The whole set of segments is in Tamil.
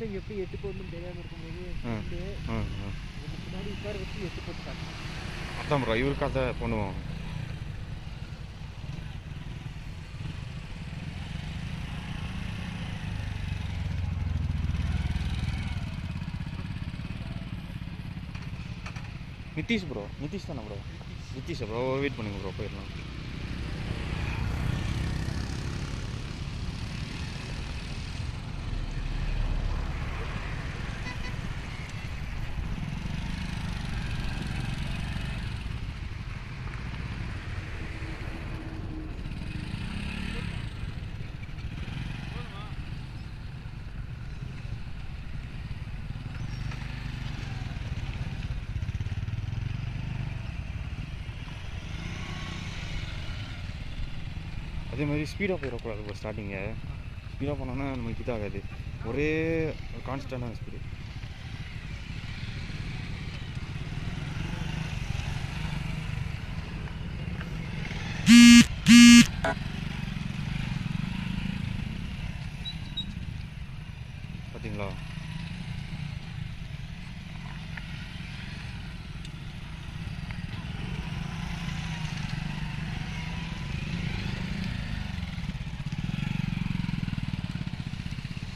ஃபர்ஸ்ட் டைம் எப்படி எட்டு போடணும்னு தெரியாமல் இருக்கும்போது முன்னாடி உட்கார வச்சு எட்டு போட்டு காட்டணும். அதான் ப்ரோ இவருக்கு அதை பண்ணுவோம். நிதிஷ் ப்ரோ, நிதிஷ் தானே ப்ரோ? நிதிஷ் ப்ரோ, வெயிட் பண்ணுங்க ப்ரோ, போயிடலாம். அதே மாதிரி ஸ்பீடாக போயிடக்கூடாது ப்ரோ. ஸ்டார்டிங்கு ஸ்பீடாக போனோன்னா நமக்கு இதாகாது, ஒரே கான்ஸ்டன்டான ஸ்பீடு. பார்த்தீங்களா?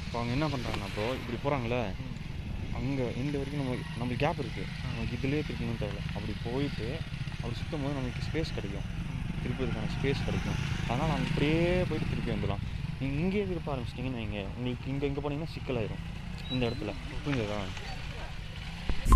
இப்போ அவங்க என்ன பண்ணுறாங்கன்னா ப்ரோ, இப்படி போகிறாங்களே அங்கே இந்த வரைக்கும் நம்மளுக்கு கேப் இருக்குது, நமக்கு இதுலேயே திருப்பணும் தேவை. அப்படி போயிட்டு அப்படி சுற்றும் போது நமக்கு ஸ்பேஸ் கிடைக்கும், திருப்பதுக்கான ஸ்பேஸ் கிடைக்கும். அதனால் அவங்க இப்படியே போயிட்டு திருப்பி வந்துடலாம். நீங்கள் இங்கேயே திருப்ப ஆரம்பிச்சிட்டிங்கன்னு வைங்க, உங்களுக்கு இங்கே போனீங்கன்னா சிக்கலாயிரும் இந்த இடத்துல. புரிஞ்சதா?